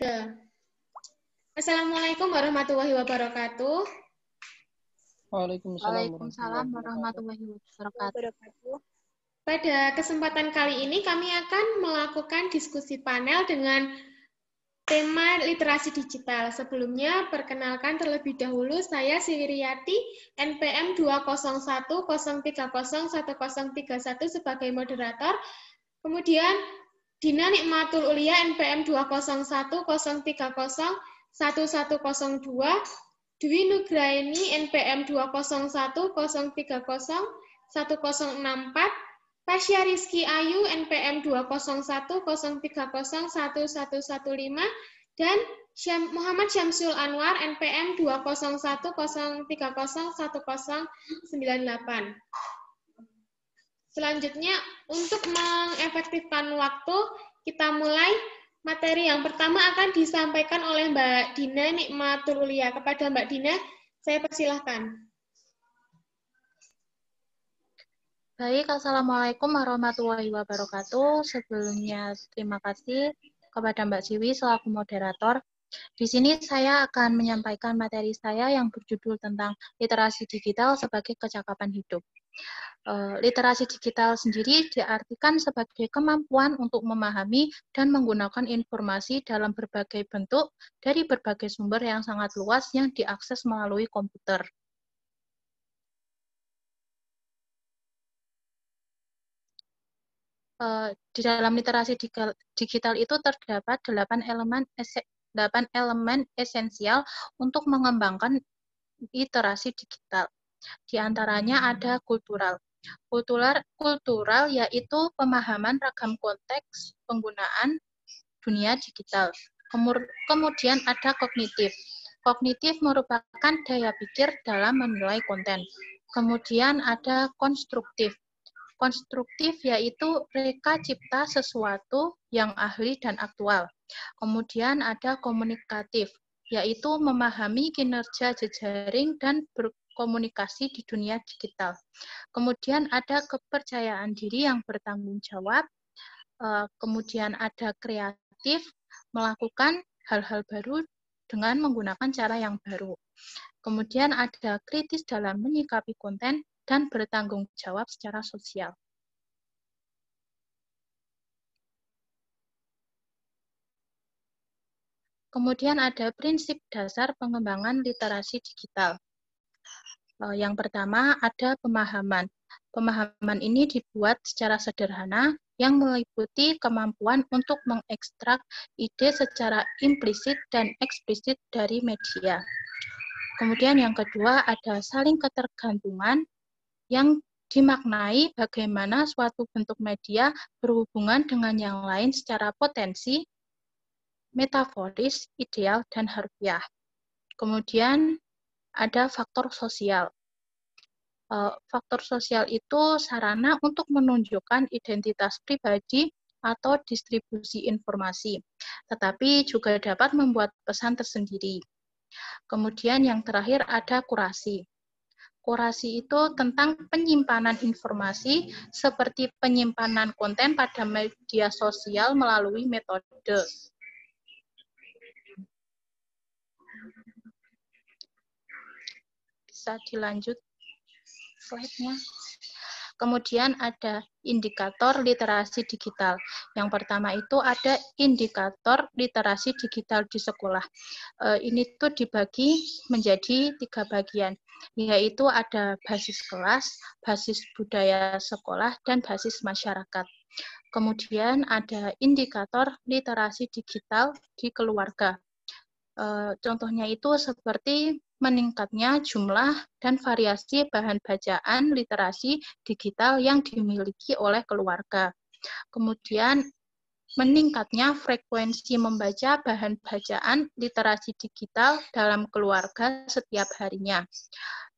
Ya. Assalamualaikum warahmatullahi wabarakatuh. Waalaikumsalam warahmatullahi wabarakatuh. Pada kesempatan kali ini kami akan melakukan diskusi panel dengan tema literasi digital. Sebelumnya, perkenalkan terlebih dahulu, saya Siriati, NPM 20103010131 sebagai moderator. Kemudian, Dina Nikmatul Ulia, NPM 20103011102, Dwi Nugraini, NPM 201030104, Pasya Rizky Ayu, NPM 20103011115, dan Muhammad Syamsul Anwar, NPM 20103011098. Selanjutnya, untuk mengefektifkan waktu, kita mulai. Materi yang pertama akan disampaikan oleh Mbak Dina Nikmatul Ulia. Kepada Mbak Dina, saya persilahkan. Baik, Assalamualaikum warahmatullahi wabarakatuh. Sebelumnya, terima kasih kepada Mbak Siwi selaku moderator. Di sini saya akan menyampaikan materi saya yang berjudul tentang literasi digital sebagai kecakapan hidup. Literasi digital sendiri diartikan sebagai kemampuan untuk memahami dan menggunakan informasi dalam berbagai bentuk dari berbagai sumber yang sangat luas yang diakses melalui komputer. Di dalam literasi digital itu terdapat 8 elemen esensial untuk mengembangkan literasi digital. Di antaranya ada kultural. Kultural yaitu pemahaman ragam konteks penggunaan dunia digital. Kemudian ada kognitif. Kognitif merupakan daya pikir dalam menilai konten. Kemudian ada konstruktif. Konstruktif yaitu reka cipta sesuatu yang ahli dan aktual. Kemudian ada komunikatif, yaitu memahami kinerja jejaring dan berkomunikasi di dunia digital. Kemudian ada kepercayaan diri yang bertanggung jawab. Kemudian ada kreatif, melakukan hal-hal baru dengan menggunakan cara yang baru. Kemudian ada kritis dalam menyikapi konten dan bertanggung jawab secara sosial. Kemudian ada prinsip dasar pengembangan literasi digital. Yang pertama ada pemahaman. Pemahaman ini dibuat secara sederhana yang meliputi kemampuan untuk mengekstrak ide secara implisit dan eksplisit dari media. Kemudian yang kedua ada saling ketergantungan yang dimaknai bagaimana suatu bentuk media berhubungan dengan yang lain secara potensi, metaforis, ideal, dan harfiah. Kemudian ada faktor sosial. Faktor sosial itu sarana untuk menunjukkan identitas pribadi atau distribusi informasi, tetapi juga dapat membuat pesan tersendiri. Kemudian yang terakhir ada kurasi. Kurasi itu tentang penyimpanan informasi seperti penyimpanan konten pada media sosial melalui metode. Bisa dilanjut slide-nya. Kemudian ada indikator literasi digital. Yang pertama itu ada indikator literasi digital di sekolah. Ini tuh dibagi menjadi 3 bagian, yaitu ada basis kelas, basis budaya sekolah, dan basis masyarakat. Kemudian ada indikator literasi digital di keluarga. Contohnya itu seperti meningkatnya jumlah dan variasi bahan bacaan literasi digital yang dimiliki oleh keluarga. Kemudian meningkatnya frekuensi membaca bahan bacaan literasi digital dalam keluarga setiap harinya.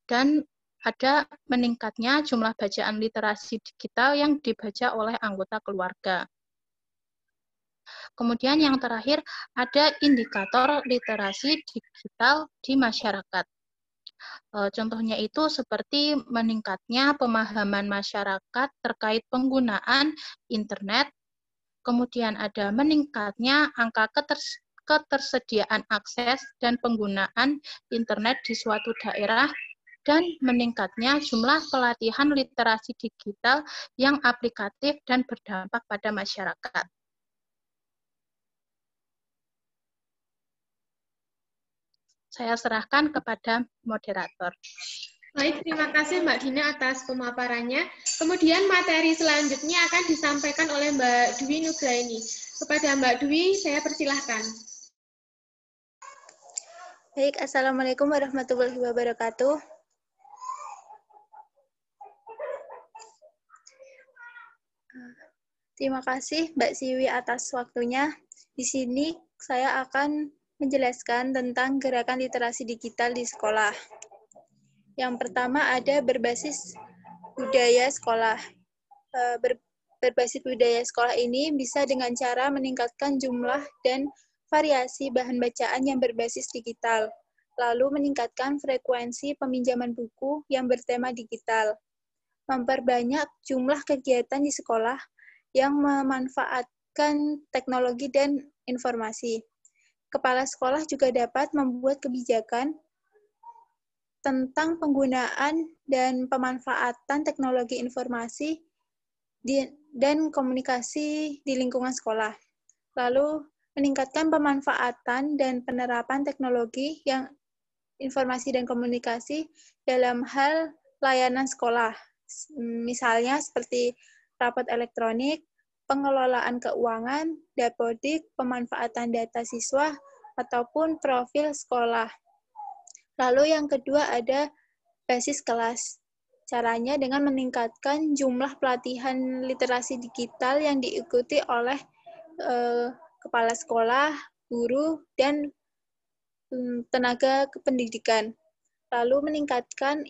Dan ada meningkatnya jumlah bacaan literasi digital yang dibaca oleh anggota keluarga. Kemudian yang terakhir ada indikator literasi digital di masyarakat. Contohnya itu seperti meningkatnya pemahaman masyarakat terkait penggunaan internet, kemudian ada meningkatnya angka ketersediaan akses dan penggunaan internet di suatu daerah, dan meningkatnya jumlah pelatihan literasi digital yang aplikatif dan berdampak pada masyarakat. Saya serahkan kepada moderator. Baik, terima kasih Mbak Dina atas pemaparannya. Kemudian materi selanjutnya akan disampaikan oleh Mbak Dwi Nugraini. Kepada Mbak Dwi, saya persilahkan. Baik, Assalamualaikum warahmatullahi wabarakatuh. Terima kasih Mbak Siwi atas waktunya. Di sini saya akan menjelaskan tentang gerakan literasi digital di sekolah. Yang pertama ada berbasis budaya sekolah. Berbasis budaya sekolah ini bisa dengan cara meningkatkan jumlah dan variasi bahan bacaan yang berbasis digital, lalu meningkatkan frekuensi peminjaman buku yang bertema digital, memperbanyak jumlah kegiatan di sekolah yang memanfaatkan teknologi dan informasi. Kepala sekolah juga dapat membuat kebijakan tentang penggunaan dan pemanfaatan teknologi informasi dan komunikasi di lingkungan sekolah. Lalu, meningkatkan pemanfaatan dan penerapan teknologi yang informasi dan komunikasi dalam hal layanan sekolah. Misalnya seperti rapat elektronik, pengelolaan keuangan, dapodik, pemanfaatan data siswa, ataupun profil sekolah. Lalu yang kedua ada basis kelas. Caranya dengan meningkatkan jumlah pelatihan literasi digital yang diikuti oleh kepala sekolah, guru, dan tenaga kependidikan. Lalu meningkatkan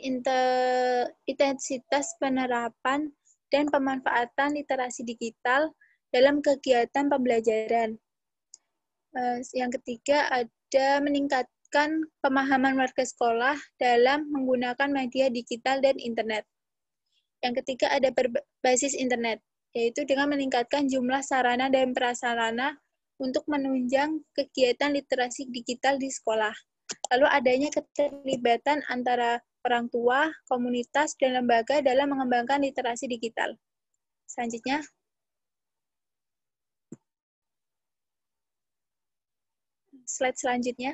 intensitas penerapan dan pemanfaatan literasi digital dalam kegiatan pembelajaran. Yang ketiga ada meningkatkan pemahaman warga sekolah dalam menggunakan media digital dan internet. Yang ketiga ada berbasis internet, yaitu dengan meningkatkan jumlah sarana dan prasarana untuk menunjang kegiatan literasi digital di sekolah. Lalu adanya keterlibatan antara orang tua, komunitas, dan lembaga dalam mengembangkan literasi digital. Selanjutnya. Slide selanjutnya.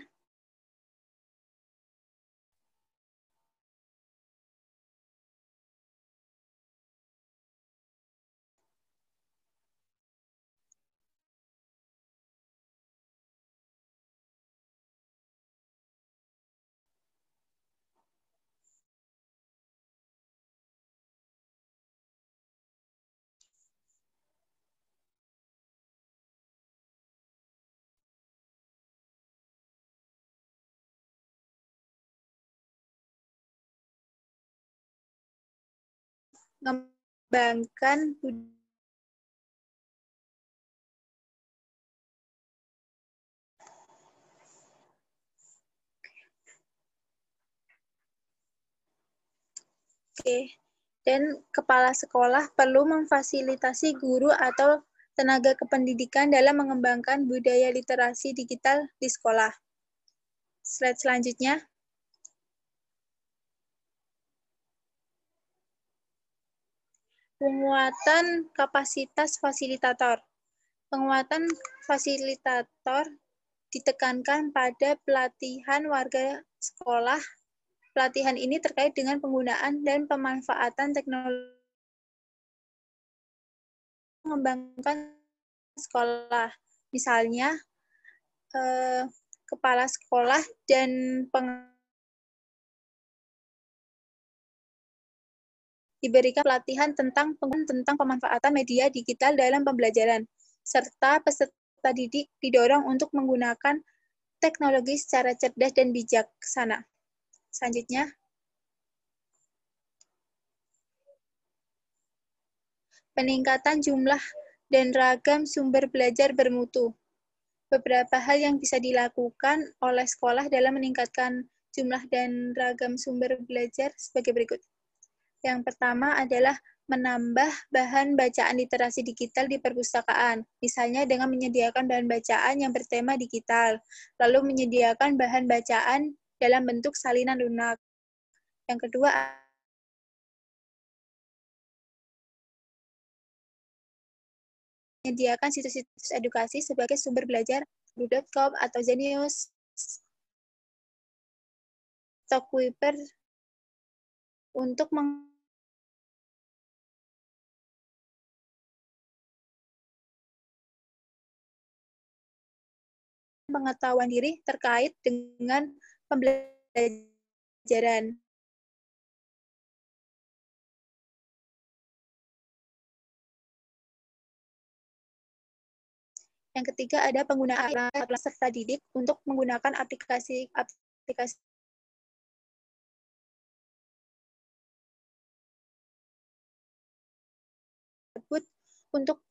Mengembangkan dan kepala sekolah perlu memfasilitasi guru atau tenaga kependidikan dalam mengembangkan budaya literasi digital di sekolah. Slide selanjutnya. Penguatan kapasitas fasilitator. Penguatan fasilitator ditekankan pada pelatihan warga sekolah. Pelatihan ini terkait dengan penggunaan dan pemanfaatan teknologi mengembangkan sekolah. Misalnya, kepala sekolah dan diberikan pelatihan tentang pemanfaatan media digital dalam pembelajaran, serta peserta didik didorong untuk menggunakan teknologi secara cerdas dan bijaksana. Selanjutnya. Peningkatan jumlah dan ragam sumber belajar bermutu. Beberapa hal yang bisa dilakukan oleh sekolah dalam meningkatkan jumlah dan ragam sumber belajar sebagai berikut. Yang pertama adalah menambah bahan bacaan literasi digital di perpustakaan, misalnya dengan menyediakan bahan bacaan yang bertema digital, lalu menyediakan bahan bacaan dalam bentuk salinan lunak. Yang kedua, menyediakan situs-situs edukasi sebagai sumber belajar, guru.com atau Zenius, Talkweaver untuk pengetahuan diri terkait dengan pembelajaran. Yang ketiga ada penggunaan peserta didik untuk menggunakan aplikasi tersebut untuk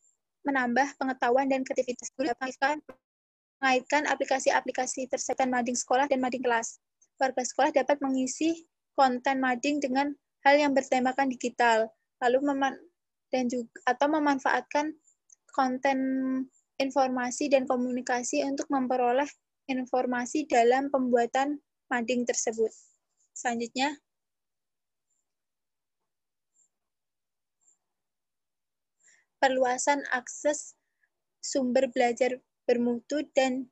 menambah pengetahuan dan kreativitas guru, mengaitkan aplikasi-aplikasi tersebut mading sekolah dan mading kelas. Warga sekolah dapat mengisi konten mading dengan hal yang bertemakan digital, lalu atau memanfaatkan konten informasi dan komunikasi untuk memperoleh informasi dalam pembuatan mading tersebut. Selanjutnya, perluasan akses sumber belajar bermutu dan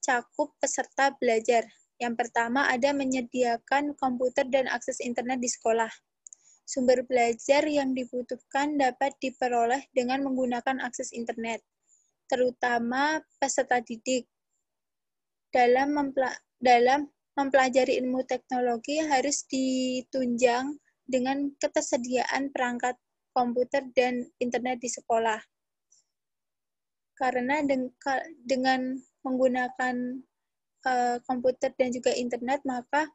cakup peserta belajar. Yang pertama ada menyediakan komputer dan akses internet di sekolah. Sumber belajar yang dibutuhkan dapat diperoleh dengan menggunakan akses internet, terutama peserta didik. Dalam mempelajari ilmu teknologi harus ditunjang dengan ketersediaan perangkat komputer dan internet di sekolah. Karena dengan menggunakan komputer dan juga internet, maka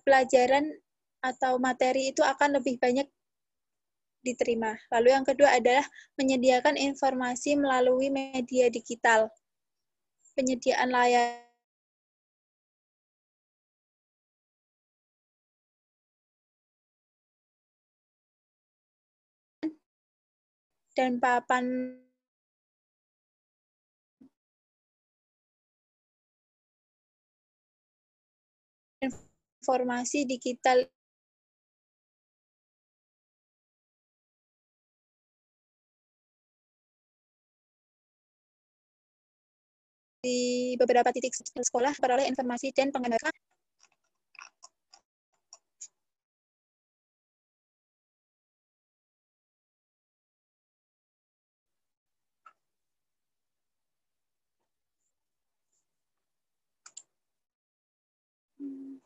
pelajaran atau materi itu akan lebih banyak diterima. Lalu yang kedua adalah menyediakan informasi melalui media digital. Penyediaan layar dan papan informasi digital di beberapa titik sekolah peroleh informasi dan pengembangan.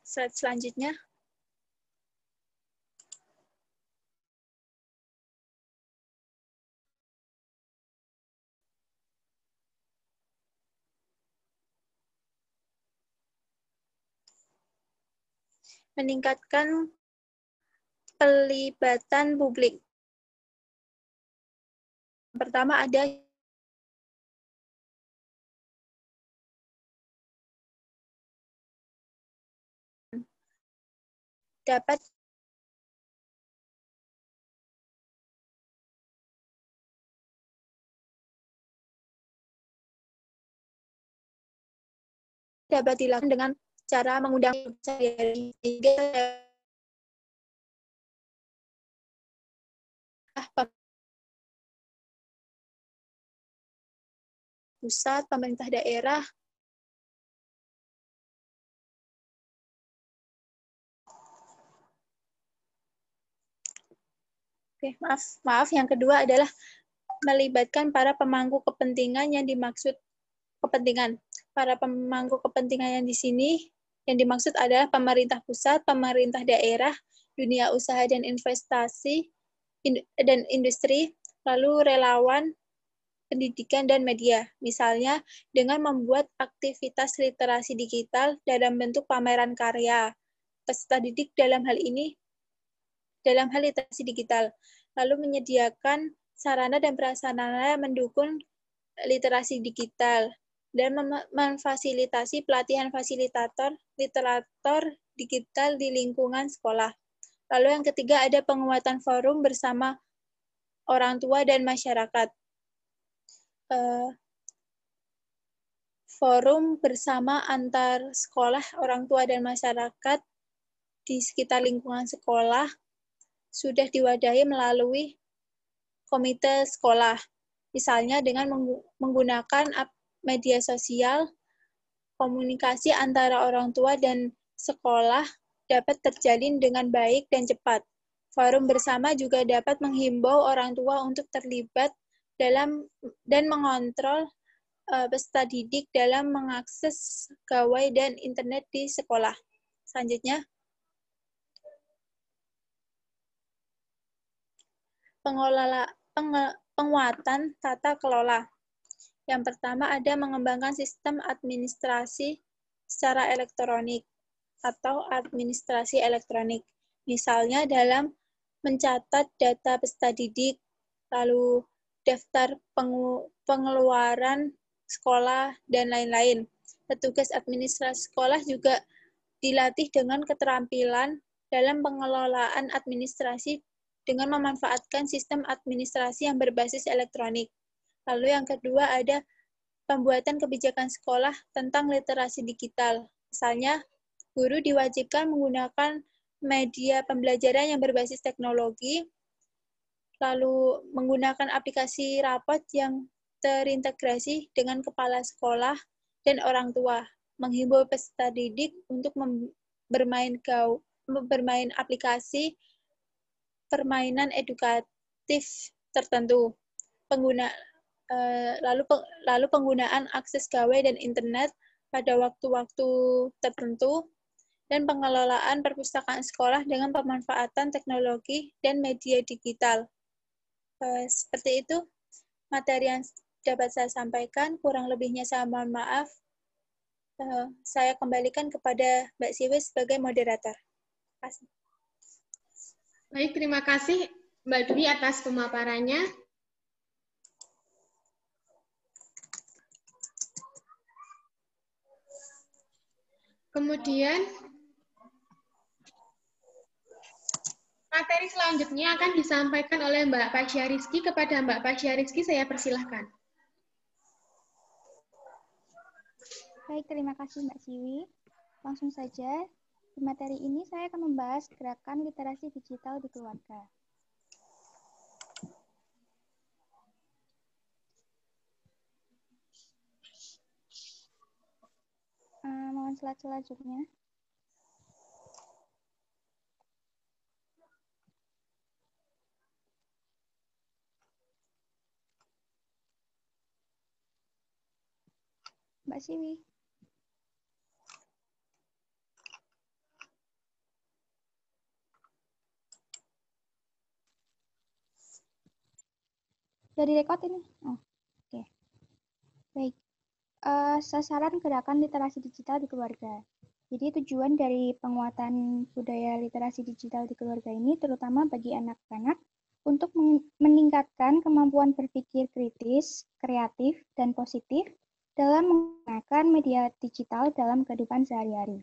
Slide selanjutnya. Meningkatkan pelibatan publik. Pertama ada dapat dilakukan dengan cara mengundang pusat, pemerintah daerah, maaf. Yang kedua adalah melibatkan para pemangku kepentingan yang dimaksud kepentingan. Para pemangku kepentingan yang di sini yang dimaksud adalah pemerintah pusat, pemerintah daerah, dunia usaha dan investasi, dan industri, lalu relawan, pendidikan, dan media. Misalnya, dengan membuat aktivitas literasi digital dalam bentuk pameran karya. Peserta didik dalam hal literasi digital. Lalu menyediakan sarana dan prasarana yang mendukung literasi digital dan memfasilitasi pelatihan fasilitator literatur digital di lingkungan sekolah. Lalu yang ketiga ada penguatan forum bersama orang tua dan masyarakat. Forum bersama antar sekolah, orang tua, dan masyarakat di sekitar lingkungan sekolah sudah diwadahi melalui komite sekolah. Misalnya dengan menggunakan media sosial, komunikasi antara orang tua dan sekolah dapat terjalin dengan baik dan cepat. Forum bersama juga dapat menghimbau orang tua untuk terlibat dalam dan mengontrol peserta didik dalam mengakses gawai dan internet di sekolah. Selanjutnya, penguatan tata kelola. Yang pertama ada mengembangkan sistem administrasi secara elektronik atau administrasi elektronik. Misalnya dalam mencatat data peserta didik, lalu daftar pengeluaran sekolah, dan lain-lain. Petugas administrasi sekolah juga dilatih dengan keterampilan dalam pengelolaan administrasi dengan memanfaatkan sistem administrasi yang berbasis elektronik. Lalu yang kedua ada pembuatan kebijakan sekolah tentang literasi digital. Misalnya, guru diwajibkan menggunakan media pembelajaran yang berbasis teknologi, lalu menggunakan aplikasi rapot yang terintegrasi dengan kepala sekolah dan orang tua, menghimbau peserta didik untuk bermain aplikasi permainan edukatif tertentu. Lalu penggunaan akses gawai dan internet pada waktu-waktu tertentu, dan pengelolaan perpustakaan sekolah dengan pemanfaatan teknologi dan media digital. Seperti itu materi yang dapat saya sampaikan, kurang lebihnya saya mohon maaf. Saya kembalikan kepada Mbak Siwi sebagai moderator. Terima kasih. Baik, terima kasih Mbak Dwi atas pemaparannya. Kemudian, materi selanjutnya akan disampaikan oleh Mbak Pasya Rizky. Kepada Mbak Pasya Rizky, saya persilahkan. Baik, terima kasih Mbak Siwi. Langsung saja, di materi ini saya akan membahas gerakan literasi digital di keluarga. Mohon slide selanjutnya. Mbak Siwi. Sudah direkod ini? Oh, oke. Baik. Sasaran gerakan literasi digital di keluarga. Jadi tujuan dari penguatan budaya literasi digital di keluarga ini terutama bagi anak-anak untuk meningkatkan kemampuan berpikir kritis, kreatif, dan positif dalam menggunakan media digital dalam kehidupan sehari-hari.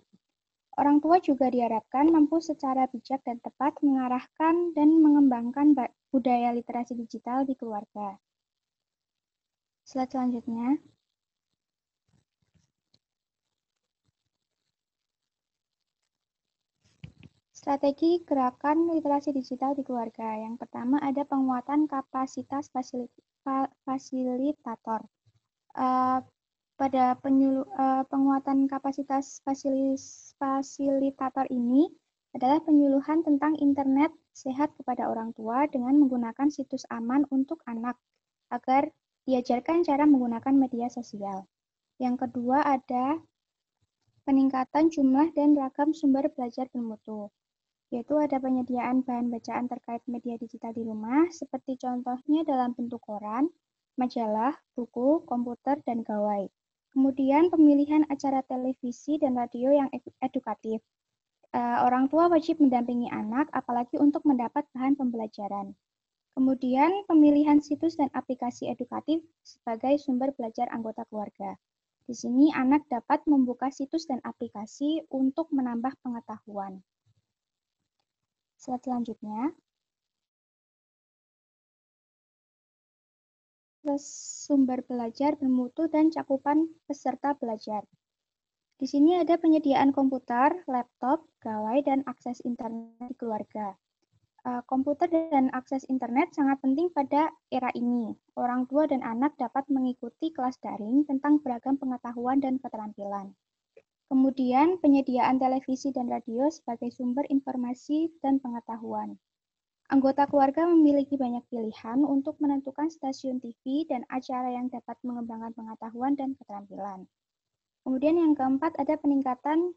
Orang tua juga diharapkan mampu secara bijak dan tepat mengarahkan dan mengembangkan budaya literasi digital di keluarga. Slide selanjutnya. Strategi gerakan literasi digital di keluarga. Yang pertama ada penguatan kapasitas fasilitator. Pada penguatan kapasitas fasilitator ini adalah penyuluhan tentang internet sehat kepada orang tua dengan menggunakan situs aman untuk anak agar diajarkan cara menggunakan media sosial. Yang kedua ada peningkatan jumlah dan ragam sumber belajar bermutu, yaitu ada penyediaan bahan bacaan terkait media digital di rumah, seperti contohnya dalam bentuk koran, majalah, buku, komputer, dan gawai. Kemudian pemilihan acara televisi dan radio yang edukatif. Orang tua wajib mendampingi anak, apalagi untuk mendapat bahan pembelajaran. Kemudian pemilihan situs dan aplikasi edukatif sebagai sumber belajar anggota keluarga. Di sini anak dapat membuka situs dan aplikasi untuk menambah pengetahuan. Slide selanjutnya. Sumber belajar bermutu dan cakupan peserta belajar. Di sini ada penyediaan komputer, laptop, gawai, dan akses internet di keluarga. Komputer dan akses internet sangat penting pada era ini. Orang tua dan anak dapat mengikuti kelas daring tentang beragam pengetahuan dan keterampilan. Kemudian, penyediaan televisi dan radio sebagai sumber informasi dan pengetahuan. Anggota keluarga memiliki banyak pilihan untuk menentukan stasiun TV dan acara yang dapat mengembangkan pengetahuan dan keterampilan. Kemudian yang keempat ada peningkatan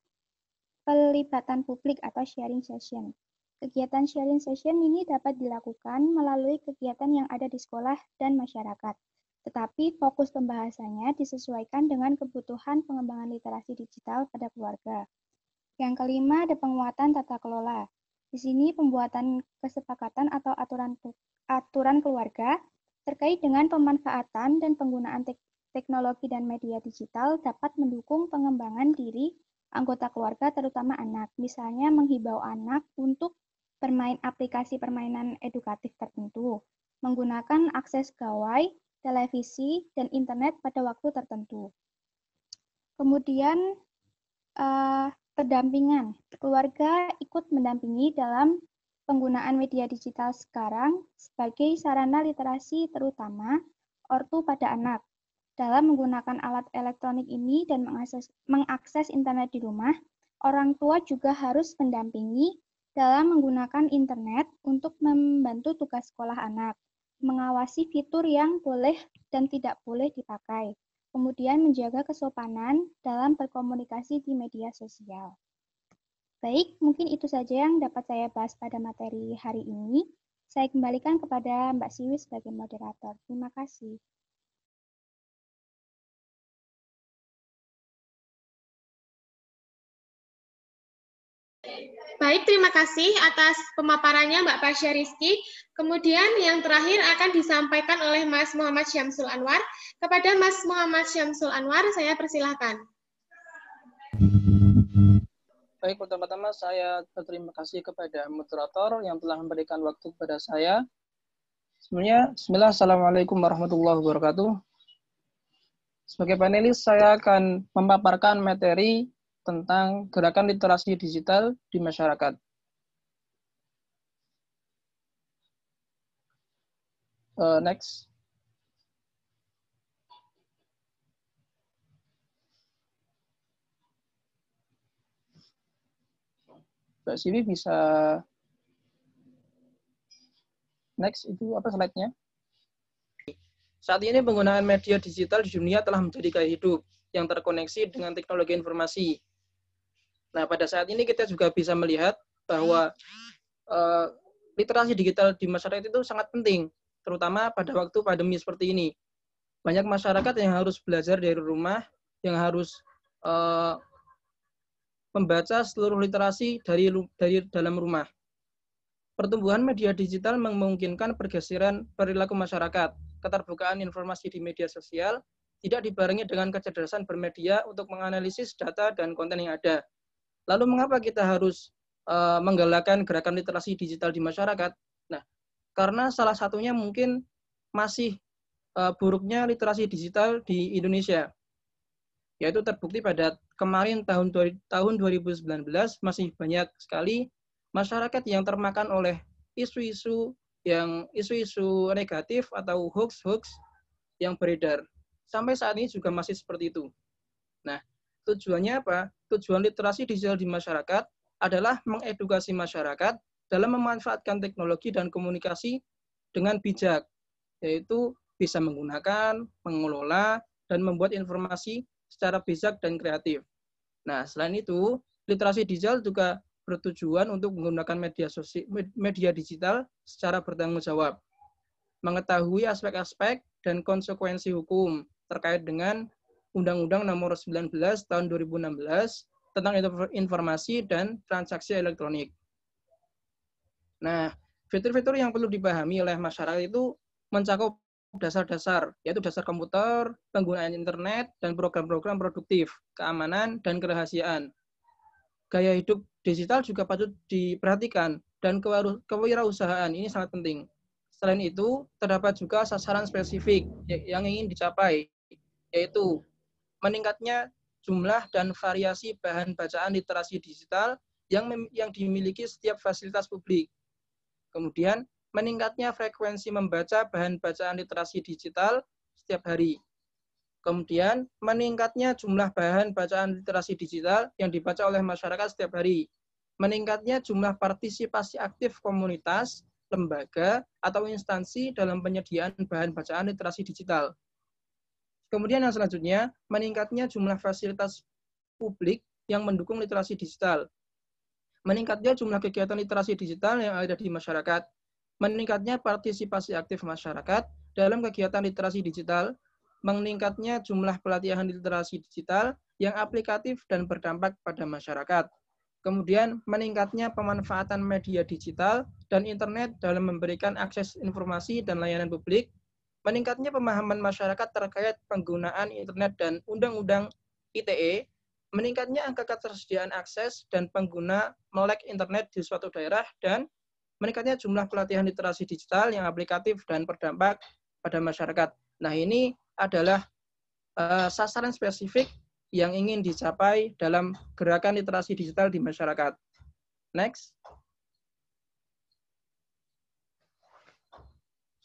pelibatan publik atau sharing session. Kegiatan sharing session ini dapat dilakukan melalui kegiatan yang ada di sekolah dan masyarakat. Tetapi fokus pembahasannya disesuaikan dengan kebutuhan pengembangan literasi digital pada keluarga. Yang kelima ada penguatan tata kelola. Di sini pembuatan kesepakatan atau aturan keluarga terkait dengan pemanfaatan dan penggunaan teknologi dan media digital dapat mendukung pengembangan diri anggota keluarga terutama anak. Misalnya menghibau anak untuk bermain aplikasi permainan edukatif tertentu, menggunakan akses gawai, televisi, dan internet pada waktu tertentu. Kemudian pendampingan. Keluarga ikut mendampingi dalam penggunaan media digital sekarang sebagai sarana literasi terutama ortu pada anak. Dalam menggunakan alat elektronik ini dan mengakses internet di rumah, orang tua juga harus mendampingi dalam menggunakan internet untuk membantu tugas sekolah anak, mengawasi fitur yang boleh dan tidak boleh dipakai. Kemudian menjaga kesopanan dalam berkomunikasi di media sosial. Baik, mungkin itu saja yang dapat saya bahas pada materi hari ini. Saya kembalikan kepada Mbak Siwi sebagai moderator. Terima kasih. Baik, terima kasih atas pemaparannya Mbak Pasha Rizky. Kemudian yang terakhir akan disampaikan oleh Mas Muhammad Syamsul Anwar. Kepada Mas Muhammad Syamsul Anwar, saya persilahkan. Baik, pertama-tama saya berterima kasih kepada moderator yang telah memberikan waktu kepada saya. Sebenarnya, bismillah, assalamualaikum warahmatullahi wabarakatuh. Sebagai panelis, saya akan memaparkan materi tentang gerakan literasi digital di masyarakat. Next. Mbak Siwi bisa next, itu apa slide-nya? Saat ini penggunaan media digital di dunia telah menjadi gaya hidup yang terkoneksi dengan teknologi informasi. Nah, pada saat ini kita juga bisa melihat bahwa literasi digital di masyarakat itu sangat penting, terutama pada waktu pandemi seperti ini. Banyak masyarakat yang harus belajar dari rumah, yang harus membaca seluruh literasi dari dalam rumah. Pertumbuhan media digital memungkinkan pergeseran perilaku masyarakat. Keterbukaan informasi di media sosial tidak dibarengi dengan kecerdasan bermedia untuk menganalisis data dan konten yang ada. Lalu mengapa kita harus menggalakkan gerakan literasi digital di masyarakat? Nah, karena salah satunya mungkin masih buruknya literasi digital di Indonesia. Yaitu terbukti pada kemarin tahun 2019 masih banyak sekali masyarakat yang termakan oleh isu-isu negatif atau hoax yang beredar. Sampai saat ini juga masih seperti itu. Nah, tujuannya apa? Tujuan literasi digital di masyarakat adalah mengedukasi masyarakat dalam memanfaatkan teknologi dan komunikasi dengan bijak, yaitu bisa menggunakan, mengelola, dan membuat informasi secara bijak dan kreatif. Nah, selain itu, literasi digital juga bertujuan untuk menggunakan media digital secara bertanggung jawab, mengetahui aspek-aspek dan konsekuensi hukum terkait dengan Undang-Undang Nomor 19 Tahun 2016 tentang informasi dan transaksi elektronik. Nah, fitur-fitur yang perlu dipahami oleh masyarakat itu mencakup dasar-dasar, yaitu dasar komputer, penggunaan internet, dan program-program produktif, keamanan, dan kerahasiaan. Gaya hidup digital juga patut diperhatikan dan kewirausahaan. Ini sangat penting. Selain itu, terdapat juga sasaran spesifik yang ingin dicapai, yaitu meningkatnya jumlah dan variasi bahan bacaan literasi digital yang dimiliki setiap fasilitas publik. Kemudian, meningkatnya frekuensi membaca bahan bacaan literasi digital setiap hari. Kemudian, meningkatnya jumlah bahan bacaan literasi digital yang dibaca oleh masyarakat setiap hari. Meningkatnya jumlah partisipasi aktif komunitas, lembaga, atau instansi dalam penyediaan bahan bacaan literasi digital. Kemudian yang selanjutnya, meningkatnya jumlah fasilitas publik yang mendukung literasi digital. Meningkatnya jumlah kegiatan literasi digital yang ada di masyarakat. Meningkatnya partisipasi aktif masyarakat dalam kegiatan literasi digital. Meningkatnya jumlah pelatihan literasi digital yang aplikatif dan berdampak pada masyarakat. Kemudian, meningkatnya pemanfaatan media digital dan internet dalam memberikan akses informasi dan layanan publik. Meningkatnya pemahaman masyarakat terkait penggunaan internet dan undang-undang ITE. Meningkatnya angka ketersediaan akses dan pengguna melek internet di suatu daerah. Dan meningkatnya jumlah pelatihan literasi digital yang aplikatif dan berdampak pada masyarakat. Nah, ini adalah sasaran spesifik yang ingin dicapai dalam gerakan literasi digital di masyarakat. Next.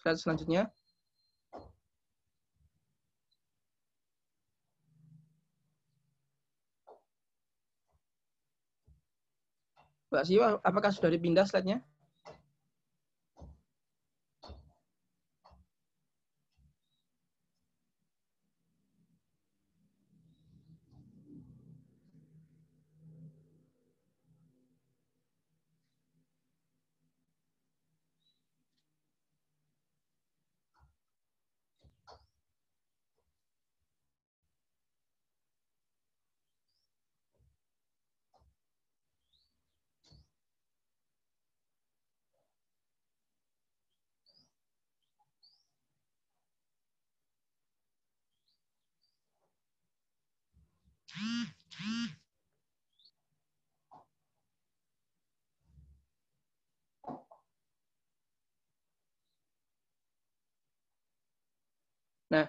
Slide selanjutnya. Mbak Siwa, apakah sudah dipindah slide-nya? Nah,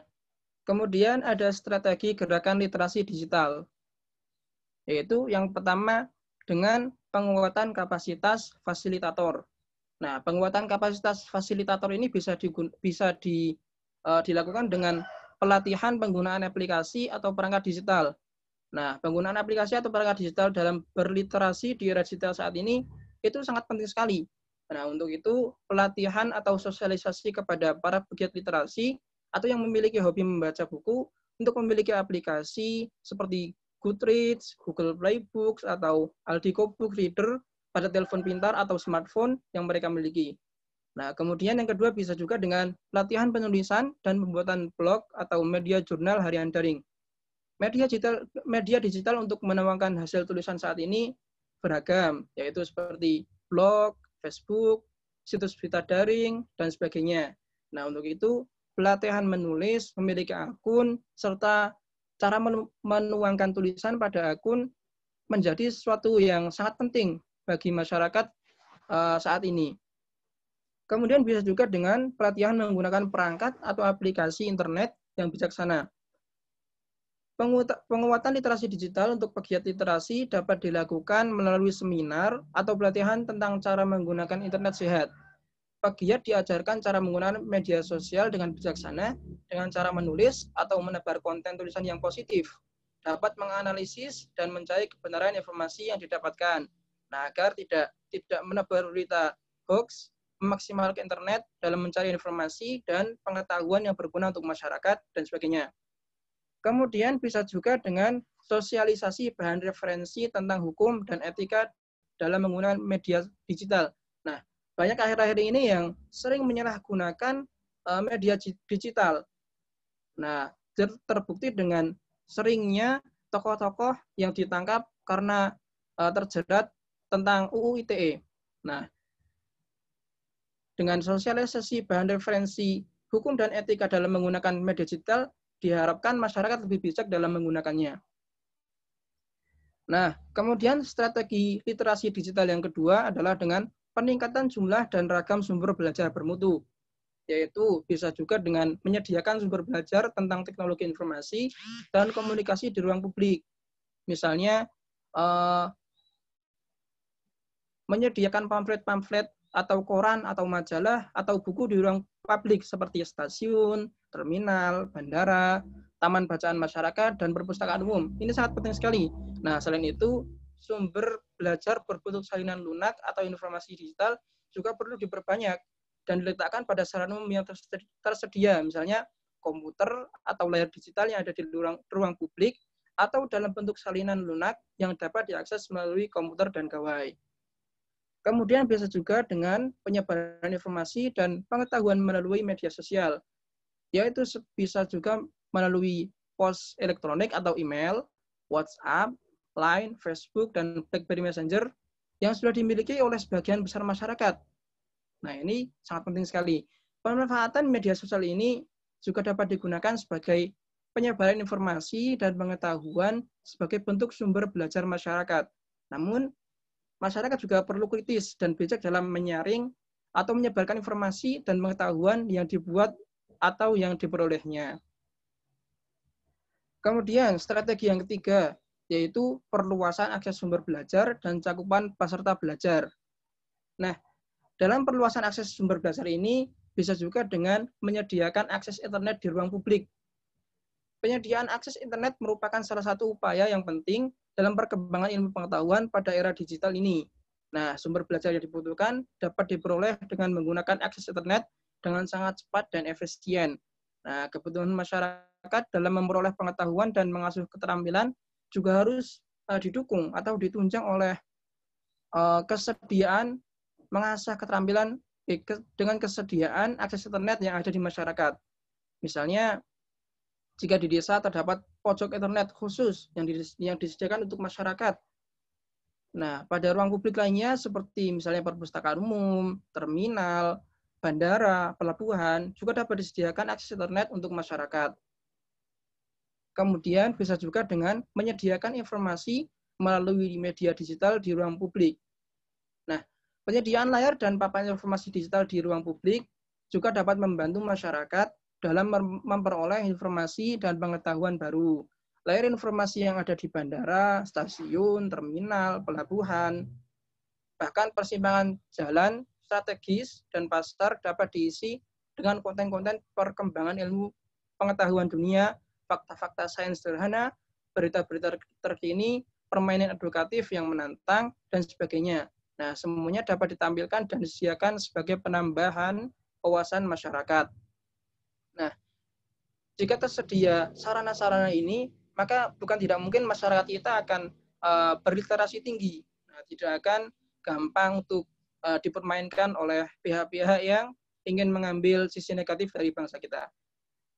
kemudian ada strategi gerakan literasi digital, yaitu yang pertama dengan penguatan kapasitas fasilitator. Nah, penguatan kapasitas fasilitator ini bisa dilakukan dengan pelatihan penggunaan aplikasi atau perangkat digital. Nah, penggunaan aplikasi atau perangkat digital dalam berliterasi di era digital saat ini itu sangat penting sekali. Nah, untuk itu pelatihan atau sosialisasi kepada para pegiat literasi atau yang memiliki hobi membaca buku untuk memiliki aplikasi seperti Goodreads, Google Play Books, atau Aldiko Book Reader pada telepon pintar atau smartphone yang mereka miliki. Nah, kemudian yang kedua bisa juga dengan pelatihan penulisan dan pembuatan blog atau media jurnal harian daring. Media digital untuk menuangkan hasil tulisan saat ini beragam, yaitu seperti blog, Facebook, situs berita daring, dan sebagainya. Nah, untuk itu, pelatihan menulis, memiliki akun, serta cara menuangkan tulisan pada akun menjadi sesuatu yang sangat penting bagi masyarakat saat ini. Kemudian bisa juga dengan pelatihan menggunakan perangkat atau aplikasi internet yang bijaksana. Penguatan literasi digital untuk pegiat literasi dapat dilakukan melalui seminar atau pelatihan tentang cara menggunakan internet sehat. Pegiat diajarkan cara menggunakan media sosial dengan bijaksana, dengan cara menulis atau menebar konten tulisan yang positif, dapat menganalisis dan mencari kebenaran informasi yang didapatkan. Nah, agar tidak menebar berita hoax, memaksimalkan internet dalam mencari informasi dan pengetahuan yang berguna untuk masyarakat, dan sebagainya. Kemudian bisa juga dengan sosialisasi bahan referensi tentang hukum dan etika dalam menggunakan media digital. Nah, banyak akhir-akhir ini yang sering menyalahgunakan media digital. Nah, terbukti dengan seringnya tokoh-tokoh yang ditangkap karena terjerat tentang UU ITE. Nah, dengan sosialisasi bahan referensi hukum dan etika dalam menggunakan media digital, diharapkan masyarakat lebih bijak dalam menggunakannya. Nah, kemudian strategi literasi digital yang kedua adalah dengan peningkatan jumlah dan ragam sumber belajar bermutu, yaitu bisa juga dengan menyediakan sumber belajar tentang teknologi informasi dan komunikasi di ruang publik. Misalnya, menyediakan pamflet-pamflet atau koran atau majalah atau buku di ruang publik seperti stasiun, terminal, bandara, taman bacaan masyarakat, dan perpustakaan umum. Ini sangat penting sekali. Nah, selain itu, sumber belajar berbentuk salinan lunak atau informasi digital juga perlu diperbanyak dan diletakkan pada sarana umum yang tersedia, misalnya komputer atau layar digital yang ada di ruang publik atau dalam bentuk salinan lunak yang dapat diakses melalui komputer dan gawai. Kemudian bisa juga dengan penyebaran informasi dan pengetahuan melalui media sosial, yaitu bisa juga melalui pos elektronik atau email, WhatsApp, Line, Facebook, dan BlackBerry Messenger yang sudah dimiliki oleh sebagian besar masyarakat. Nah, ini sangat penting sekali. Pemanfaatan media sosial ini juga dapat digunakan sebagai penyebaran informasi dan pengetahuan sebagai bentuk sumber belajar masyarakat. Namun, masyarakat juga perlu kritis dan bijak dalam menyaring atau menyebarkan informasi dan pengetahuan yang dibuat atau yang diperolehnya. Kemudian, strategi yang ketiga, yaitu perluasan akses sumber belajar dan cakupan peserta belajar. Nah, dalam perluasan akses sumber belajar ini, bisa juga dengan menyediakan akses internet di ruang publik. Penyediaan akses internet merupakan salah satu upaya yang penting dalam perkembangan ilmu pengetahuan pada era digital ini. Nah, sumber belajar yang dibutuhkan dapat diperoleh dengan menggunakan akses internet dengan sangat cepat dan efisien. Nah, kebutuhan masyarakat dalam memperoleh pengetahuan dan mengasuh keterampilan juga harus didukung atau ditunjang oleh kesediaan mengasah keterampilan dengan kesediaan akses internet yang ada di masyarakat. Misalnya, jika di desa terdapat pojok internet khusus yang disediakan untuk masyarakat. Nah, pada ruang publik lainnya seperti misalnya perpustakaan umum, terminal, bandara, pelabuhan, juga dapat disediakan akses internet untuk masyarakat. Kemudian bisa juga dengan menyediakan informasi melalui media digital di ruang publik. Nah, penyediaan layar dan papan informasi digital di ruang publik juga dapat membantu masyarakat dalam memperoleh informasi dan pengetahuan baru. Layar informasi yang ada di bandara, stasiun, terminal, pelabuhan, bahkan persimpangan jalan strategis dan pasar dapat diisi dengan konten-konten perkembangan ilmu pengetahuan dunia, fakta-fakta sains sederhana, berita-berita terkini, permainan edukatif yang menantang, dan sebagainya. Nah, semuanya dapat ditampilkan dan disediakan sebagai penambahan wawasan masyarakat. Nah, jika tersedia sarana-sarana ini, maka bukan tidak mungkin masyarakat kita akan berliterasi tinggi. Nah, tidak akan gampang untuk dipermainkan oleh pihak-pihak yang ingin mengambil sisi negatif dari bangsa kita.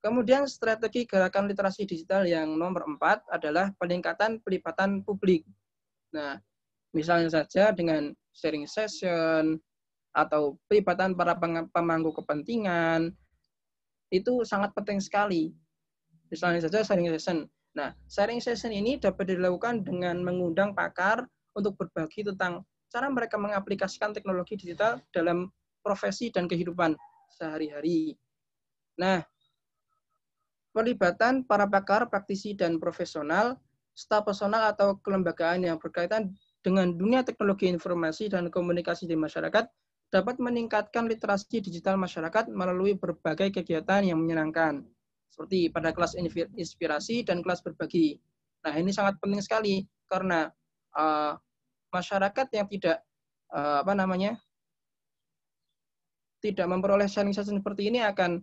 Kemudian strategi gerakan literasi digital yang nomor 4 adalah peningkatan pelibatan publik. Nah, misalnya saja dengan sharing session atau pelibatan para pemangku kepentingan, itu sangat penting sekali. Misalnya saja sharing session. Nah, sharing session ini dapat dilakukan dengan mengundang pakar untuk berbagi tentang cara mereka mengaplikasikan teknologi digital dalam profesi dan kehidupan sehari-hari. Nah, pelibatan para pakar, praktisi, dan profesional, staf personal atau kelembagaan yang berkaitan dengan dunia teknologi informasi dan komunikasi di masyarakat dapat meningkatkan literasi digital masyarakat melalui berbagai kegiatan yang menyenangkan, seperti pada kelas inspirasi dan kelas berbagi. Nah, ini sangat penting sekali karena masyarakat yang tidak tidak memperoleh sharing session seperti ini akan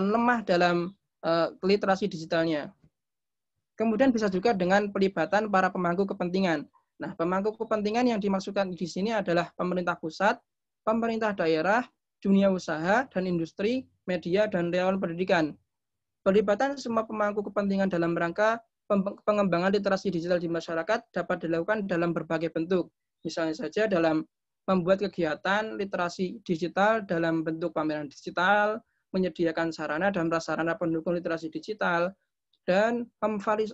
lemah dalam literasi digitalnya. Kemudian bisa juga dengan pelibatan para pemangku kepentingan. Nah, pemangku kepentingan yang dimaksudkan di sini adalah pemerintah pusat, pemerintah daerah, dunia usaha dan industri, media, dan relawan pendidikan. Pelibatan semua pemangku kepentingan dalam rangka pengembangan literasi digital di masyarakat dapat dilakukan dalam berbagai bentuk. Misalnya saja dalam membuat kegiatan literasi digital dalam bentuk pameran digital, menyediakan sarana dan prasarana pendukung literasi digital, dan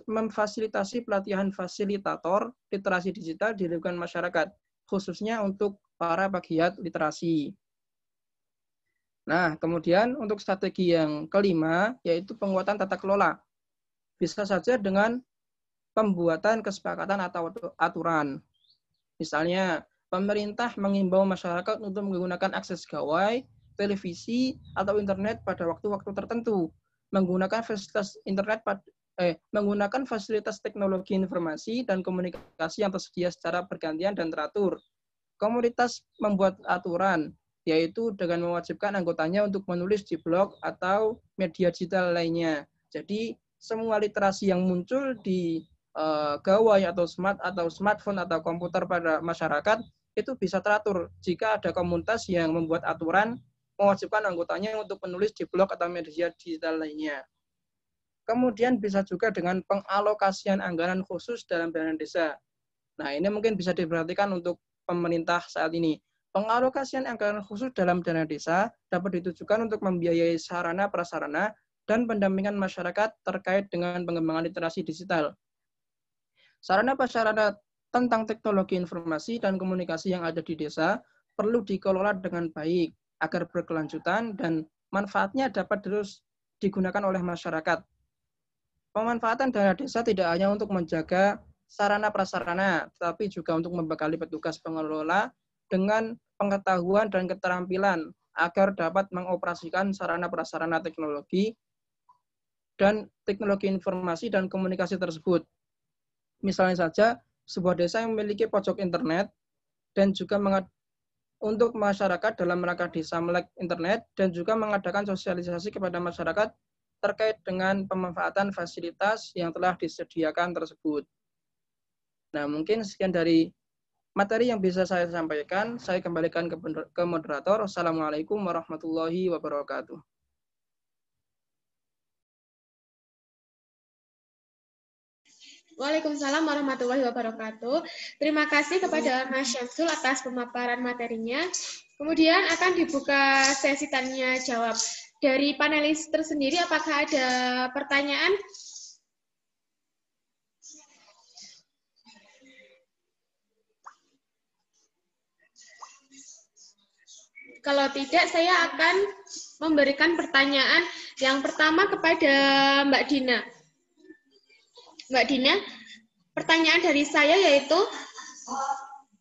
memfasilitasi pelatihan fasilitator literasi digital di lingkungan masyarakat, khususnya untuk para pegiat literasi. Nah, kemudian untuk strategi yang kelima, yaitu penguatan tata kelola. Bisa saja dengan pembuatan kesepakatan atau aturan. Misalnya, pemerintah mengimbau masyarakat untuk menggunakan akses gawai, televisi, atau internet pada waktu-waktu tertentu, menggunakan fasilitas teknologi informasi dan komunikasi yang tersedia secara bergantian dan teratur. Komunitas membuat aturan, yaitu dengan mewajibkan anggotanya untuk menulis di blog atau media digital lainnya. Jadi, semua literasi yang muncul di gawai atau smartphone atau komputer pada masyarakat itu bisa teratur jika ada komunitas yang membuat aturan mewajibkan anggotanya untuk menulis di blog atau media digital lainnya. Kemudian bisa juga dengan pengalokasian anggaran khusus dalam dana desa. Nah, ini mungkin bisa diperhatikan untuk pemerintah saat ini. Pengalokasian anggaran khusus dalam dana desa dapat ditujukan untuk membiayai sarana prasarana dan pendampingan masyarakat terkait dengan pengembangan literasi digital. Sarana prasarana tentang teknologi informasi dan komunikasi yang ada di desa perlu dikelola dengan baik agar berkelanjutan dan manfaatnya dapat terus digunakan oleh masyarakat. Pemanfaatan dana desa tidak hanya untuk menjaga sarana prasarana, tetapi juga untuk membekali petugas pengelola dengan pengetahuan dan keterampilan agar dapat mengoperasikan sarana prasarana teknologi dan teknologi informasi dan komunikasi tersebut. Misalnya saja, sebuah desa yang memiliki pojok internet dan juga untuk masyarakat dalam rangka desa melek internet dan juga mengadakan sosialisasi kepada masyarakat terkait dengan pemanfaatan fasilitas yang telah disediakan tersebut. Nah, mungkin sekian dari materi yang bisa saya sampaikan. Saya kembalikan ke moderator. Assalamualaikum warahmatullahi wabarakatuh. Waalaikumsalam warahmatullahi wabarakatuh. Terima kasih kepada Mas Syamsul atas pemaparan materinya. Kemudian akan dibuka sesi tanya jawab. Dari panelis tersendiri, apakah ada pertanyaan? Kalau tidak, saya akan memberikan pertanyaan yang pertama kepada Mbak Dina. Mbak Dina, pertanyaan dari saya yaitu,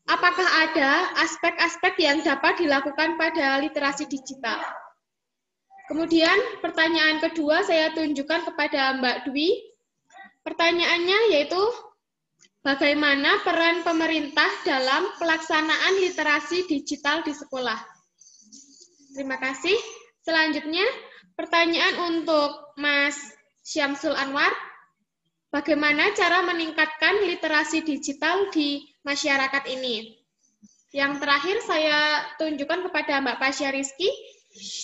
apakah ada aspek-aspek yang dapat dilakukan pada literasi digital? Kemudian pertanyaan kedua saya tunjukkan kepada Mbak Dwi. Pertanyaannya yaitu, bagaimana peran pemerintah dalam pelaksanaan literasi digital di sekolah? Terima kasih. Selanjutnya, pertanyaan untuk Mas Syamsul Anwar. Bagaimana cara meningkatkan literasi digital di masyarakat ini? Yang terakhir saya tunjukkan kepada Mbak Pasya Rizky,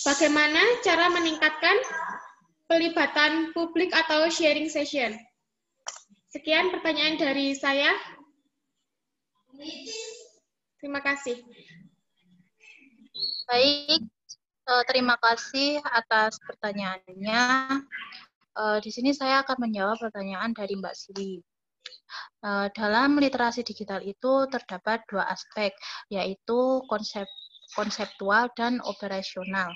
bagaimana cara meningkatkan pelibatan publik atau sharing session? Sekian pertanyaan dari saya. Terima kasih. Baik, terima kasih atas pertanyaannya. Di sini saya akan menjawab pertanyaan dari Mbak Siri. Dalam literasi digital itu terdapat dua aspek, yaitu konseptual dan operasional.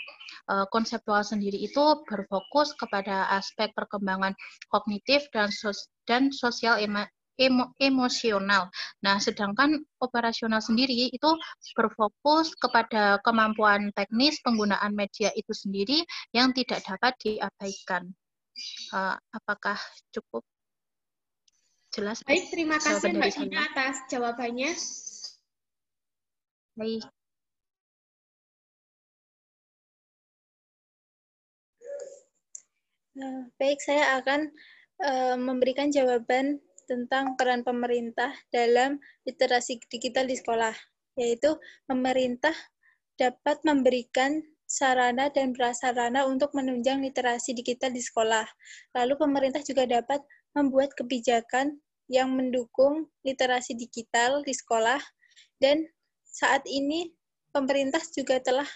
Konseptual sendiri itu berfokus kepada aspek perkembangan kognitif dan sosial emosional. Nah, sedangkan operasional sendiri itu berfokus kepada kemampuan teknis penggunaan media itu sendiri yang tidak dapat diabaikan. Apakah cukup jelas? Baik, terima kasih Mbak Dina atas jawabannya. Baik. Baik, saya akan memberikan jawaban tentang peran pemerintah dalam literasi digital di sekolah, yaitu pemerintah dapat memberikan sarana dan prasarana untuk menunjang literasi digital di sekolah. Lalu pemerintah juga dapat membuat kebijakan yang mendukung literasi digital di sekolah, dan saat ini pemerintah juga telah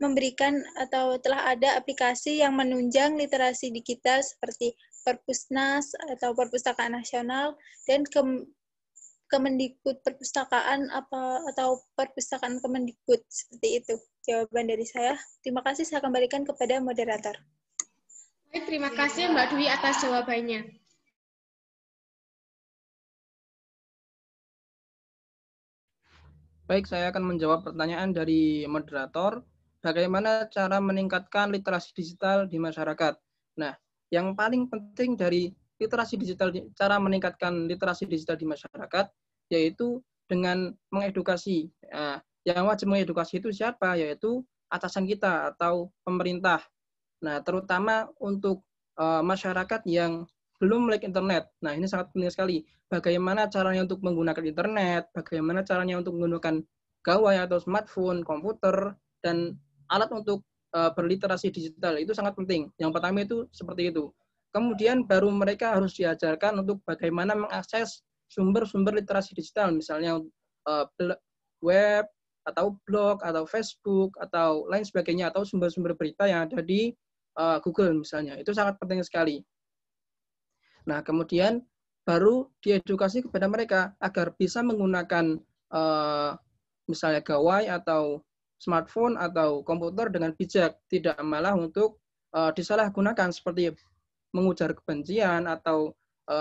memberikan atau telah ada aplikasi yang menunjang literasi digital seperti Perpusnas atau Perpustakaan Nasional, dan Kemendikbud Perpustakaan atau Perpustakaan Kemendikbud. Seperti itu jawaban dari saya. Terima kasih, saya kembalikan kepada moderator. Baik, terima kasih Mbak Dwi atas jawabannya. Baik, saya akan menjawab pertanyaan dari moderator. Bagaimana cara meningkatkan literasi digital di masyarakat? Nah, yang paling penting dari literasi digital, cara meningkatkan literasi digital di masyarakat, yaitu dengan mengedukasi. Nah, yang wajib mengedukasi itu siapa? Yaitu atasan kita atau pemerintah. Nah, terutama untuk masyarakat yang belum melek internet. Nah, ini sangat penting sekali. Bagaimana caranya untuk menggunakan internet, bagaimana caranya untuk menggunakan gawai atau smartphone, komputer, dan alat untuk berliterasi digital. Itu sangat penting. Yang pertama itu seperti itu. Kemudian baru mereka harus diajarkan untuk bagaimana mengakses sumber-sumber literasi digital, misalnya web, atau blog, atau Facebook, atau lain sebagainya, atau sumber-sumber berita yang ada di Google misalnya. Itu sangat penting sekali. Nah, kemudian baru diedukasi kepada mereka agar bisa menggunakan misalnya gawai atau smartphone atau komputer dengan bijak, tidak malah untuk disalahgunakan seperti mengujar kebencian atau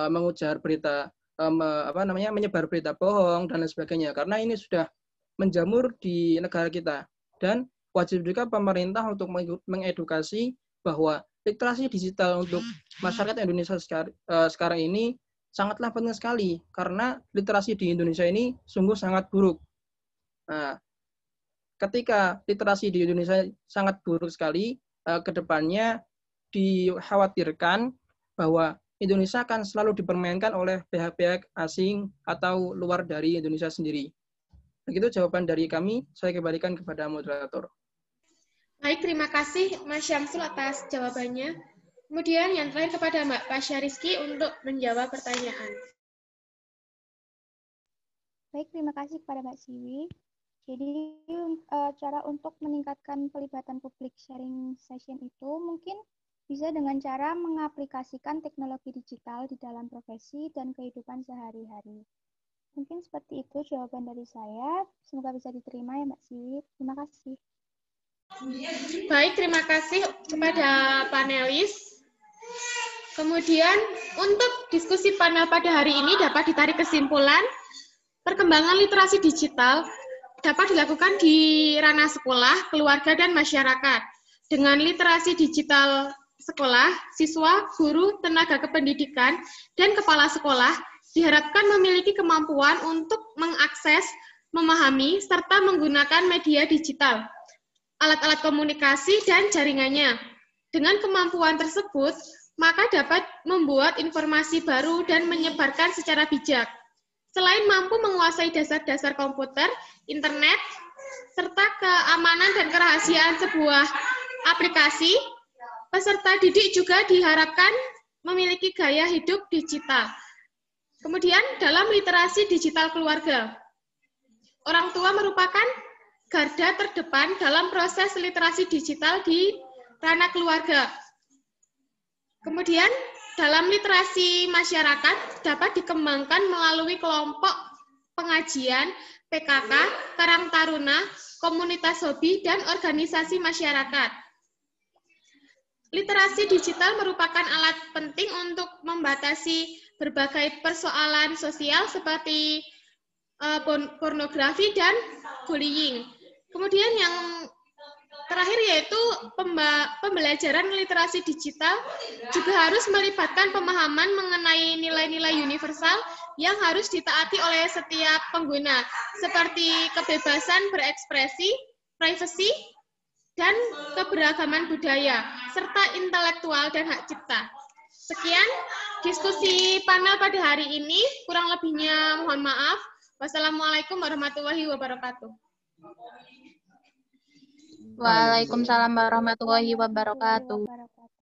mengujar berita menyebar berita bohong dan lain sebagainya. Karena ini sudah menjamur di negara kita, dan wajib juga pemerintah untuk mengedukasi bahwa literasi digital untuk masyarakat Indonesia sekarang ini sangatlah penting sekali, karena literasi di Indonesia ini sungguh sangat buruk. Nah, ketika literasi di Indonesia sangat buruk sekali, kedepannya dikhawatirkan bahwa Indonesia akan selalu dipermainkan oleh pihak-pihak asing atau luar dari Indonesia sendiri. Begitu jawaban dari kami, saya kembalikan kepada moderator. Baik, terima kasih Mas Syamsul atas jawabannya. Kemudian yang terakhir kepada Mbak Pasha Rizky untuk menjawab pertanyaan. Baik, terima kasih kepada Mbak Siwi. Jadi cara untuk meningkatkan pelibatan public sharing session itu mungkin bisa dengan cara mengaplikasikan teknologi digital di dalam profesi dan kehidupan sehari-hari. Mungkin seperti itu jawaban dari saya. Semoga bisa diterima ya Mbak Siwi. Terima kasih. Baik, terima kasih kepada panelis. Kemudian untuk diskusi panel pada hari ini dapat ditarik kesimpulan, perkembangan literasi digital dapat dilakukan di ranah sekolah, keluarga, dan masyarakat. Dengan literasi digital sekolah, siswa, guru, tenaga kependidikan, dan kepala sekolah diharapkan memiliki kemampuan untuk mengakses, memahami, serta menggunakan media digital, alat-alat komunikasi, dan jaringannya. Dengan kemampuan tersebut, maka dapat membuat informasi baru dan menyebarkan secara bijak. Selain mampu menguasai dasar-dasar komputer, internet, serta keamanan dan kerahasiaan sebuah aplikasi, peserta didik juga diharapkan memiliki gaya hidup digital. Kemudian, dalam literasi digital keluarga, orang tua merupakan garda terdepan dalam proses literasi digital di ranah keluarga. Kemudian, dalam literasi masyarakat dapat dikembangkan melalui kelompok pengajian, PKK, Karang Taruna, komunitas hobi, dan organisasi masyarakat. Literasi digital merupakan alat penting untuk membatasi berbagai persoalan sosial seperti pornografi dan bullying. Kemudian yang terakhir yaitu pembelajaran literasi digital juga harus melibatkan pemahaman mengenai nilai-nilai universal yang harus ditaati oleh setiap pengguna, seperti kebebasan berekspresi, privasi, dan keberagaman budaya, serta intelektual dan hak cipta. Sekian diskusi panel pada hari ini, kurang lebihnya mohon maaf. Wassalamualaikum warahmatullahi wabarakatuh. Waalaikumsalam warahmatullahi wabarakatuh.